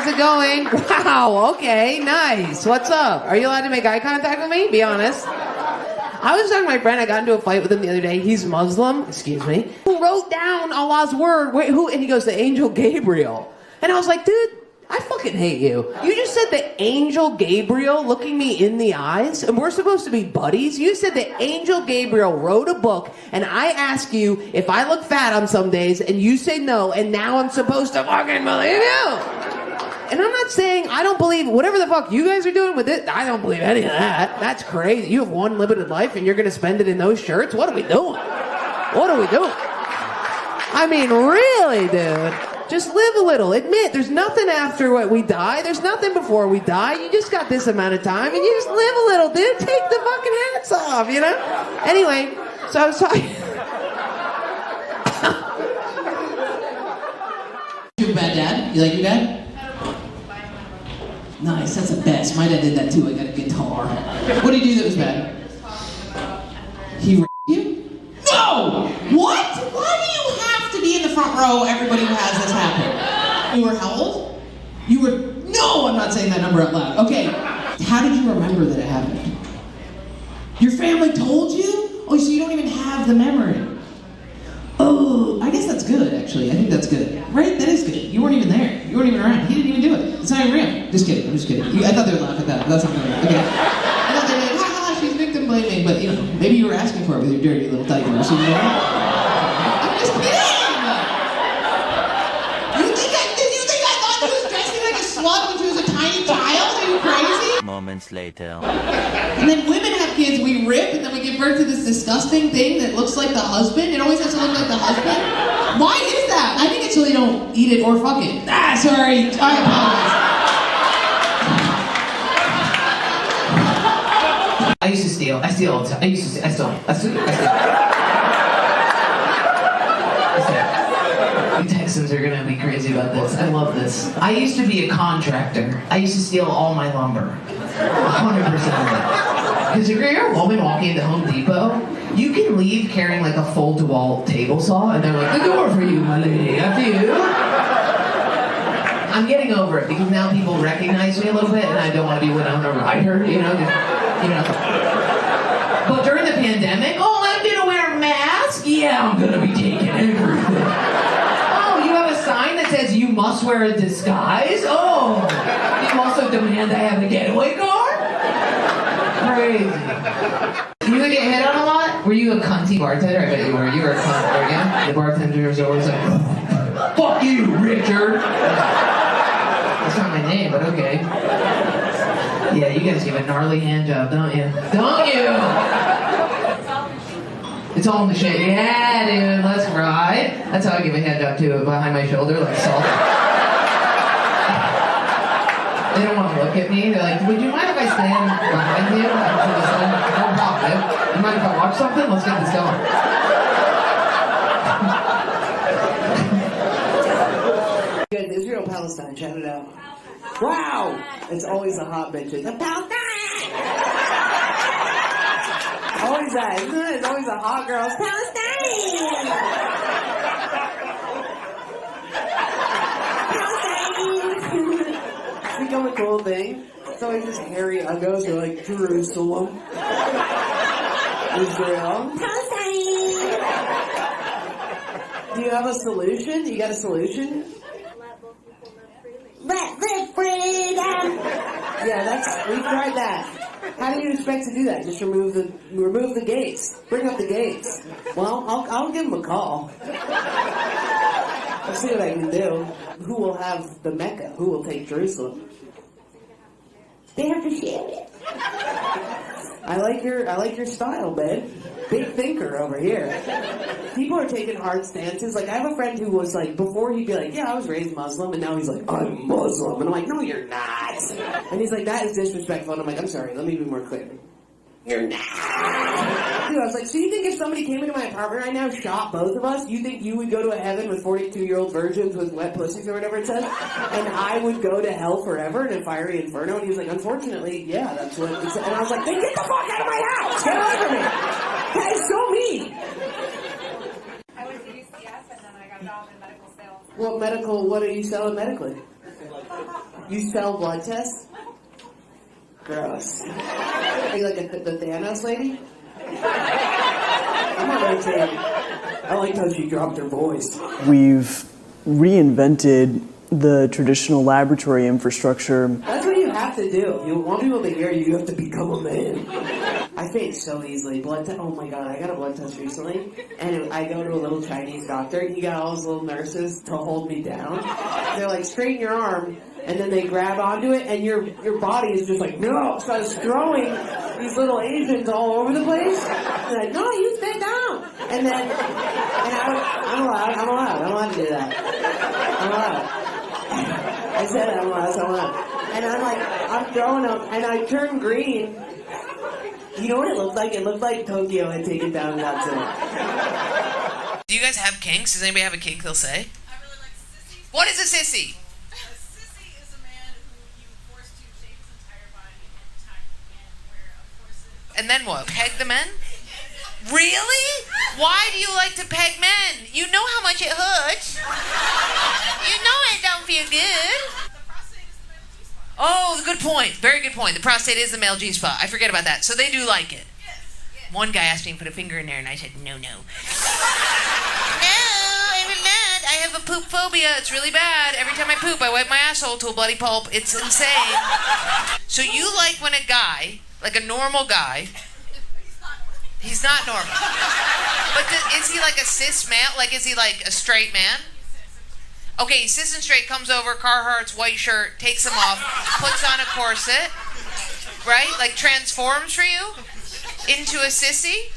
how's it going? Wow, okay, nice. What's up? Are you allowed to make eye contact with me? Be honest. I was talking to my friend, I got into a fight with him the other day. He's Muslim, excuse me. Who wrote down Allah's word? Wait, who? And he goes, the angel Gabriel. And I was like, dude, I fucking hate you. You just said the angel Gabriel looking me in the eyes, and we're supposed to be buddies? You said the angel Gabriel wrote a book, and I ask you if I look fat on some days, and you say no, and now I'm supposed to fucking believe you? And I'm not saying I don't believe whatever the fuck you guys are doing with it. I don't believe any of that. That's crazy. You have one limited life, and you're going to spend it in those shirts? What are we doing? What are we doing? I mean, really, dude. Just live a little. Admit, there's nothing after what we die. There's nothing before we die. You just got this amount of time, and you just live a little, dude. Take the fucking hats off, you know? Anyway, so I was talking... You have a bad dad? You like your dad? Nice, that's the best. My dad did that too. I got a guitar. What did he do that was bad? He you? No! What? Why do you have to be in the front row? Everybody who has this happen. You were how old? You were... No, I'm not saying that number out loud. Okay, how did you remember that it happened? Your family told you? Oh, so you don't even have the memory. Oh, I guess that's good, actually. I think that's good. Right? That is good. You weren't even there. You weren't even around. He didn't even do it. It's not even real. Just kidding. I'm just kidding. I thought they would laugh at that. That's not real. Okay. I thought they'd be like, ha, she's victim blaming. But, you know, maybe you were asking for it with your dirty little diapers. You know? I'm just kidding! You think I thought she was dressing like a slut when she was a tiny child? Are you crazy? Moments later. And then women have kids, we rip, and then we give birth to this disgusting thing that looks like the husband. It always has to look like the husband. Why is that? I think it's so they don't eat it or fuck it. Ah, sorry. I apologize. I used to steal. I steal all the time. I steal. You Texans are gonna be crazy about this. I love this. I used to be a contractor. I used to steal all my lumber. 100% of it. Because if you're a woman walking into Home Depot, you can leave carrying like a full DeWalt table saw, and they're like, the door for you, my lady, after you. I'm getting over it, because now people recognize me a little bit, and I don't want to be Winona Ryder, you know? But during the pandemic, oh, I'm gonna wear a mask? Yeah, I'm gonna be taking everything. Oh, you have a sign that says you must wear a disguise? Oh, you also demand I have a getaway car? Crazy. You would get hit on a lot? Were you a cunty bartender? I bet you were. You were a cunt, weren't you? The bartender was always like, fuck you, Richard. That's not my name, but okay. Yeah, you guys give a gnarly hand job, don't you? Don't you? It's all in the shade. Yeah, dude, let's ride. That's how I give a hand job too, behind my shoulder, like salt. They don't want to look at me. They're like, would you mind if I stand behind you? No problem. You mind if I watch something? Let's get this going. Good, Israel, Palestine, shout it out. Wow! It's always the hot bitches. Palestine! Always that, isn't it? It's always the hot girls. Palestine! It's become a cool thing. It's always just hairy uggos who are like, Jerusalem. Israel. Palestine! Do you have a solution? You got a solution? Let live freedom! Yeah, we've tried that. How do you expect to do that? Just remove the gates. Bring up the gates. Well, I'll give them a call. I'll see what I can do. Who will have the Mecca? Who will take Jerusalem? They have to share it. I like your style, babe. Big thinker over here. People are taking hard stances. Like, I have a friend who was like, before he'd be like, yeah, I was raised Muslim, and now he's like, I'm Muslim. And I'm like, no, you're not. And he's like, that is disrespectful. And I'm like, I'm sorry, let me be more clear. You're not. Dude, I was like, so you think if somebody came into my apartment right now, shot both of us, you think you would go to a heaven with 42-year-old virgins with wet pussies or whatever it says? And I would go to hell forever in a fiery inferno? And he was like, unfortunately, yeah, that's what it said. And I was like, then get the fuck out of my house! Get away from me! That is so mean! I went to UCS and then I got a job in medical sales. What are you selling medically? You sell blood tests? Gross. Are you like the Thanos lady? I'm not gonna say it. I like how she dropped her voice. We've reinvented the traditional laboratory infrastructure. That's what you have to do. You want people to hear you, you have to become a man. I faint so easily. Blood test. Oh my god, I got a blood test recently, and I go to a little Chinese doctor, and he got all his little nurses to hold me down. They're like, straighten your arm, and then they grab onto it, and your body is just like, no, starts throwing these little Asians all over the place. They're like, no, you stay down. And then, I'm allowed to do that. I'm allowed. I said I'm allowed. And I'm like, I'm throwing up, and I turn green. You know what it looked like? It looked like Tokyo had taken down Godzilla. Do you guys have kinks? Does anybody have a kink they'll say? I really like sissies. What is a sissy? A sissy is a man who you force to shave his entire body and tie and wear a corset. And then what? Peg the men? Really? Why do you like to peg men? You know how much it hurts. You know it don't feel good. The prostate is the male G-spot. Oh, good point. Very good point. The prostate is the male G-spot. I forget about that. So they do like it. Yes. One guy asked me to put a finger in there, and I said, no. No, I will not. I have a poop phobia. It's really bad. Every time I poop, I wipe my asshole to a bloody pulp. It's insane. So you like when a guy, like a normal guy, he's not normal. But is he like a cis man? Like, is he like a straight man? Okay, he's cis and straight, comes over, Carhartt's white shirt, takes him off, puts on a corset, right? Like transforms for you into a sissy?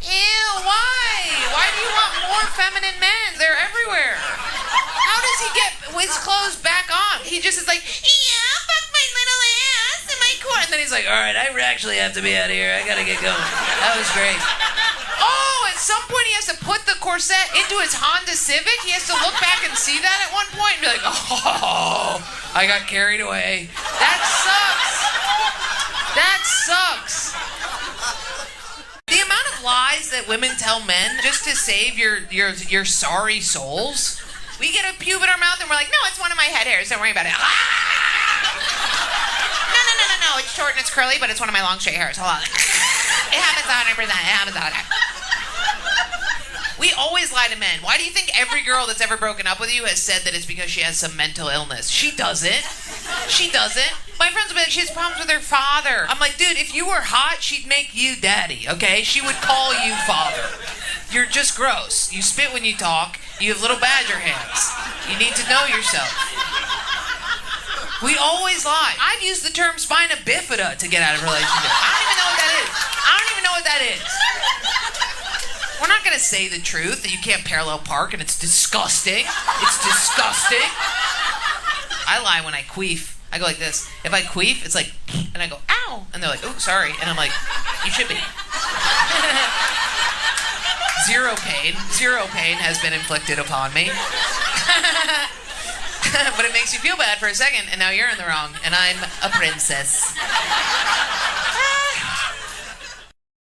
Ew, why? Why do you want more feminine men? They're everywhere. How does he get his clothes back on? He just is like, yeah, fuck my little ass and my core. And then he's like, all right, I actually have to be out of here. I gotta get going. That was great. Oh, at some point he has to put the corset into his Honda Civic. He has to look back and see that at one point and be like, oh, I got carried away. That sucks. That sucks. The amount of lies that women tell men just to save your sorry souls. We get a pube in our mouth and we're like, no, it's one of my head hairs. Don't worry about it. Ah! No, it's short and it's curly, but it's one of my long straight hairs. Hold on. It happens 100%. It happens 100%. We always lie to men. Why do you think every girl that's ever broken up with you has said that it's because she has some mental illness? She doesn't. She doesn't. My friends will be like, she has problems with her father. I'm like, dude, if you were hot, she'd make you daddy, okay? She would call you father. You're just gross. You spit when you talk. You have little badger hands. You need to know yourself. We always lie. I've used the term spina bifida to get out of a relationship. I don't even know what that is. We're not going to say the truth that you can't parallel park and it's disgusting. It's disgusting. I lie when I queef. I go like this. If I queef, it's like, and I go, ow. And they're like, oh, sorry. And I'm like, you should be. Zero pain. Zero pain has been inflicted upon me. But it makes you feel bad for a second, and now you're in the wrong, and I'm a princess.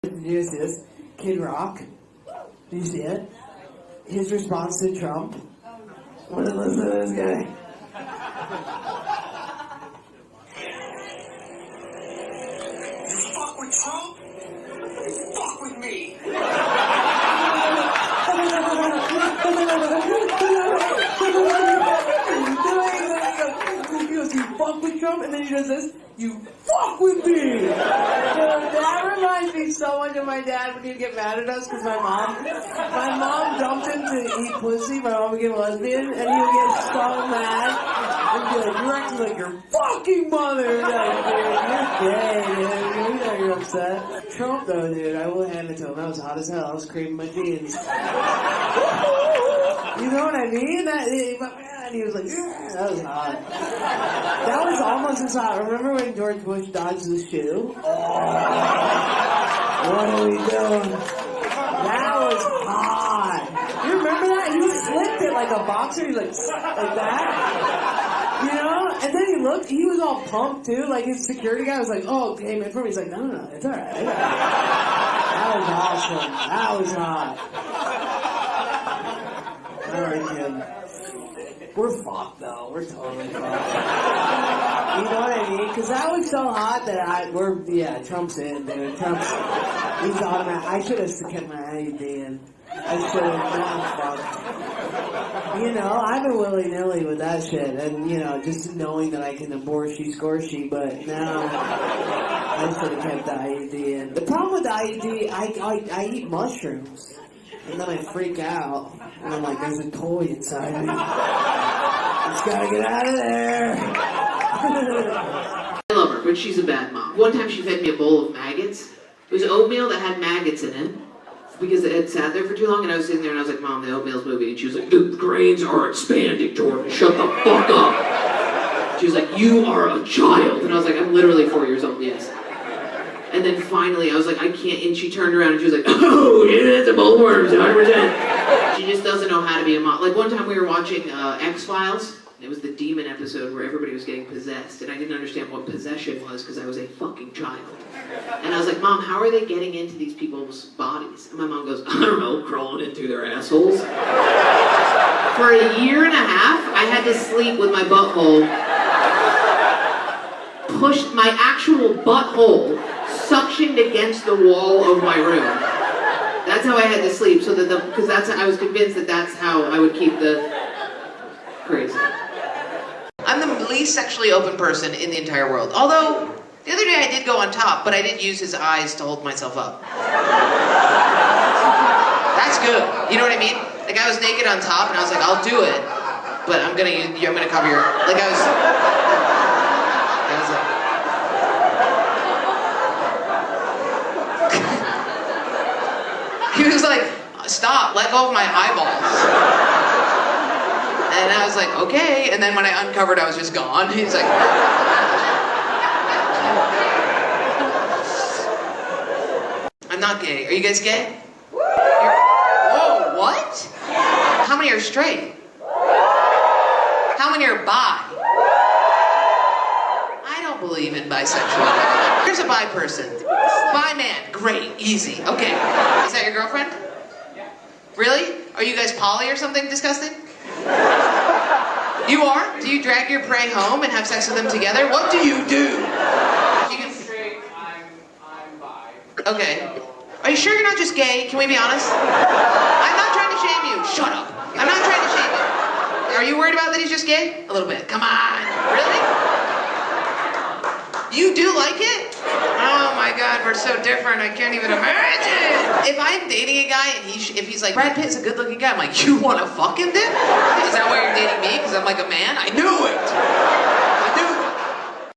Did you see this? Kid Rock. Did you see it? His response to Trump. What did listen to this guy? You fuck with Trump? You fuck with me. He goes, you fuck with Trump, and then he does this. You fuck with me! That reminds me so much of my dad when he'd get mad at us because my mom dumped him to eat pussy. My mom became a lesbian, and he would get so mad and be like, you're acting like your fucking mother. Like, dude, you're gay, dude. You know you're upset. Trump, though, dude, I will hand it to him. That was hot as hell. I was creaming my jeans. You know what I mean? And he was like, yeah, that was hot. That was almost as hot. Remember when George Bush dodged the shoe? What are we doing? That was hot. You remember that? He slipped it like a boxer. He like that. You know? And then he looked, he was all pumped too. Like his security guy was like, oh, came in for me. He's like, no, it's alright. That was awesome. That was hot. Alright, kid. We're fucked though. We're totally fucked. You know what I mean? Because I was so hot that Trump's in, dude. He's automatic. I should have kept my IUD in. I should have, fuck. You know, I've been willy-nilly with that shit, and, you know, just knowing that I can abortion-scorshy, but now I should have kept the IUD in. The problem with the IUD, I eat mushrooms, and then I freak out, and I'm like, there's a toy inside me. Just gotta get out of there. I love her, but she's a bad mom. One time she fed me a bowl of maggots. It was oatmeal that had maggots in it, because it had sat there for too long, and I was sitting there and I was like, Mom, the oatmeal's moving. And she was like, the grains are expanding, Jordan. Shut the fuck up. She was like, you are a child. And I was like, I'm literally 4 years old, yes. And then finally, I was like, I can't. And she turned around and she was like, oh, yeah, that's a bowl of worms, 100%. She just doesn't know how to be a mom. Like one time we were watching X-Files. It was the demon episode where everybody was getting possessed, and I didn't understand what possession was because I was a fucking child. And I was like, Mom, how are they getting into these people's bodies? And my mom goes, I don't know, crawling in through their assholes. For a year and a half, I had to sleep with my butthole pushed, my actual butthole suctioned against the wall of my room. That's how I had to sleep, so that because I was convinced that that's how I would keep the crazy. I'm the least sexually open person in the entire world. Although, the other day I did go on top, but I didn't use his eyes to hold myself up. That's good. You know what I mean? Like I was naked on top and I was like, I'll do it, but I'm gonna cover your, like I was like, he was like, stop, let go of my eyeballs. And I was like, okay. And then when I uncovered, I was just gone. He's like, I'm not gay. Are you guys gay? Whoa, what? How many are straight? How many are bi? I don't believe in bisexuality. Here's a bi person. Bi man, great, easy. Okay. Is that your girlfriend? Yeah. Really? Are you guys poly or something disgusting? You are? Do you drag your prey home and have sex with them together? What do you do? I'm straight, I'm bi. Okay. Are you sure you're not just gay? Can we be honest? I'm not trying to shame you. Shut up. I'm not trying to shame you. Are you worried about that he's just gay? A little bit. Come on. Really? You do like it? Oh my God, we're so different. I can't even imagine. If I'm dating a guy and if he's like, Brad Pitt's a good-looking guy, I'm like, you want to fuck him then? Is that why you're dating me? Because I'm like a man? I knew it.